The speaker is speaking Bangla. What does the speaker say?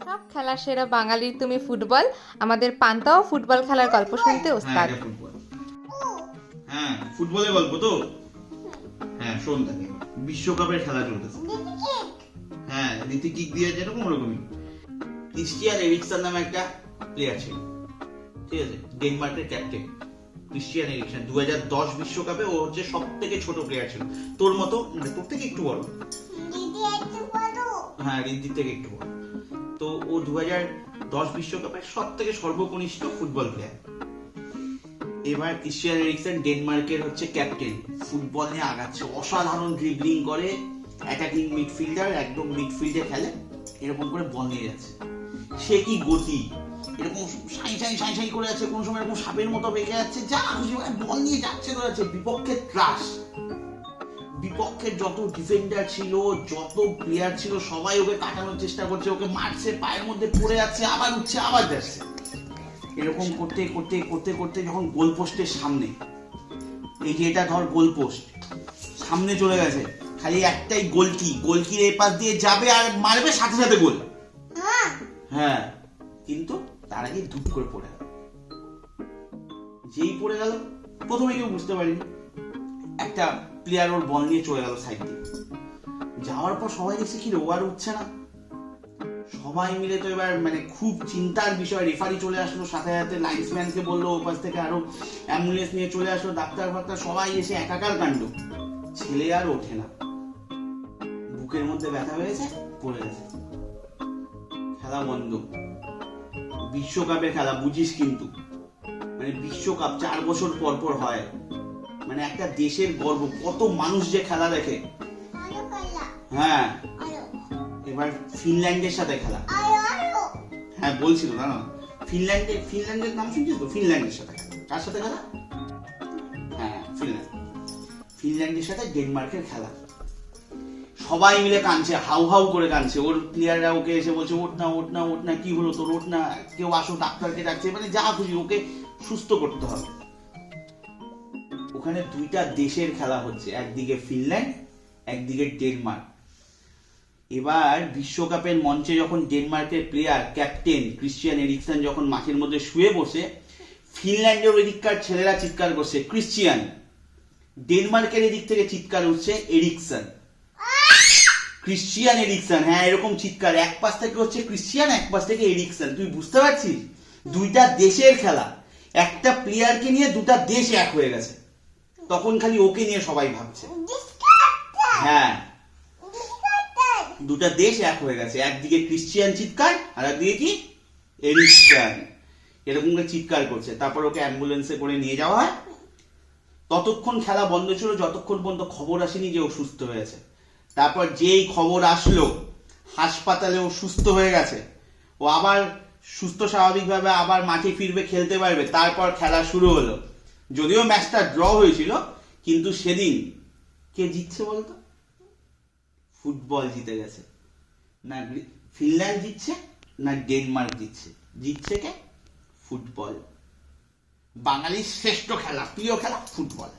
সব খেলা সেরা বাঙালির তুমি ফুটবল। আমাদের পান্তাও ফুটবল খেলার গল্প শুনতে ওস্তাদ। হ্যাঁ, ফুটবলের গল্প তো। হ্যাঁ, শোন তাকে। বিশ্বকাপের খেলা চলতেছে। হ্যাঁ, রীতি কিক দিয়ে যেরকম ওরকমই। ক্রিস্টিয়ান এরিকসন নামে একটা প্লেয়ার ছিল, ঠিক আছে, ডেনমার্কের ক্যাপ্টেন ক্রিস্টিয়ান এরিকসন। 2010 বিশ্বকাপে ও হচ্ছে সব থেকে ছোট প্লেয়ার ছিল, তোর মতো, মানে তোর থেকে একটু বড়। হ্যাঁ, রিদ্দির থেকে একটু বড়। তো ও 2010 বিশ্বকাপের সব থেকে সর্বকনিষ্ঠ ফুটবল প্লেয়ার। এবার ক্রিস্টিয়ান এরিকসন ডেনমার্কের হচ্ছে ক্যাপ্টেন, ফুটবল নিয়ে আগাচ্ছে, অসাধারণ ড্রিবলিং করে, অ্যাটাকিং মিডফিল্ডার, একদম মিডফিল্ডে খেলে, এরকম করে বল নিয়ে যাচ্ছে। সে কি গতি, এরকম সাই সাই সাই সাই করে যাচ্ছে, কোন সময় এরকম সাপের মতো বেঁকে যাচ্ছে, যা খুশি বল নিয়ে যাচ্ছে তো যাচ্ছে। বিপক্ষের ত্রাস, বিপক্ষের যত ডিফেন্ডার ছিল, যত প্লেয়ার ছিল, সবাই ওকে কাটানোর চেষ্টা করছে, ওকে মারছে, পায়ের মধ্যে পড়ে যাচ্ছে, আবার উঠছে, আবার যাচ্ছে। এরকম করতে করতে করতে করতে যখন গোল পোস্টের সামনে, এই যে এটা ধর গোল পোস্ট, সামনে চলে গেছে, খালি একটাই গোলকির এই পাশ দিয়ে যাবে আর মারবে, সাথে সাথে গোল। হ্যাঁ, কিন্তু তার আগে ধুপ করে পড়ে গেল। যেই পড়ে গেল, প্রথমে কেউ বুঝতে পারিনি, একটা প্লেয়ার ওর বল নিয়ে চলে গেল সাইড দিয়ে। যাওয়ার পর সবাই দেখছে কি রে, ও আর উঠছে না। সবাই মিলে তো এবার মানে খুব চিন্তার বিষয়, রেফারি চলে আসলো, সাথে সাথে লাইন্সম্যানকে বললো, ওপাশ থেকে আরো অ্যাম্বুলেন্স নিয়ে চলে আসলো, ডাক্তার ফাক্তার সবাই এসে একাকার কাণ্ড। ছেলে আর ওঠে না, বুকের মধ্যে ব্যথা হয়েছে, পড়ে গেছে, খেলা বন্ধ। বিশ্বকাপের খেলা বুঝিস কিন্তু, মানে বিশ্বকাপ 4 বছর পর পর হয়, মানে একটা দেশের গর্ব, কত মানুষ যে খেলা দেখে। হ্যাঁ, এবার ফিনল্যান্ডের সাথে খেলা। হ্যাঁ বলছিল না, ফিনল্যান্ডের নাম শুনছিস তো, ফিনল্যান্ডের সাথে খেলা। কার সাথে খেলা? হ্যাঁ, ফিনল্যান্ডের সাথে ডেনমার্কের খেলা। সবাই মিলে কাঁদছে, হাউ হাউ করে কাঁদছে। ওর প্লেয়াররা ওকে এসে বলছে, ওঠ না ওঠ না ওঠ না, কি হলো তোর, ওঠ না, কেউ আসো, ডাক্তারকে ডাকছে, মানে যা খুশি, ওকে সুস্থ করতে হবে। ওখানে দুইটা দেশের খেলা হচ্ছে, একদিকে ফিনল্যান্ড, একদিকে ডেনমার্ক। এবার বিশ্বকাপের মঞ্চে যখন ডেনমার্কের প্লেয়ার ক্যাপ্টেন ক্রিস্টিয়ান এরিকসন যখন মাঠের মধ্যে শুয়ে বসে, ফিনল্যান্ডের ওই দিককার ছেলেরা চিৎকার করছে ক্রিস্টিয়ান, ডেনমার্কের এদিক থেকে চিৎকার উঠছে এরিকসন, ক্রিস্টিয়ান এরিকসন। হ্যাঁ, এরকম চিৎকার, এক পাশ থেকে হচ্ছে ক্রিস্টিয়ান, এক পাশ থেকে এরিকসন। তুই বুঝতে পারছিস, দুইটা দেশের খেলা, একটা প্লেয়ারকে নিয়ে দুটা দেশ এক হয়ে গেছে। তখন খালি ওকে নিয়ে সবাই ভাবছে। হ্যাঁ, দুটা দেশ এক হয়ে গেছে, একদিকে ক্রিস্টিয়ান চিৎকার, আর একদিকে কি এরিকসন, এরকম করে চিৎকার করছে। তারপর ওকে অ্যাম্বুলেন্সে করে নিয়ে যাওয়া হয়। ততক্ষণ খেলা বন্ধ ছিল, যতক্ষণ পর্যন্ত খবর আসেনি যে ও সুস্থ হয়েছে। তারপর যেই খবর আসলো হাসপাতালে ও সুস্থ হয়ে গেছে, ও আবার সুস্থ স্বাভাবিকভাবে আবার মাঠে ফিরবে, খেলতে পারবে, তারপর খেলা শুরু হলো। যদিও ম্যাচটা ড্র হয়েছিল, কিন্তু সেদিন কে জিতছে বলতো? ফুটবল জিতে গেছে। না ফিনল্যান্ড জিতছে, না ডেনমার্ক জিতছে, জিতছে কে? ফুটবল। বাঙালির শ্রেষ্ঠ খেলা, প্রিয় খেলা ফুটবল।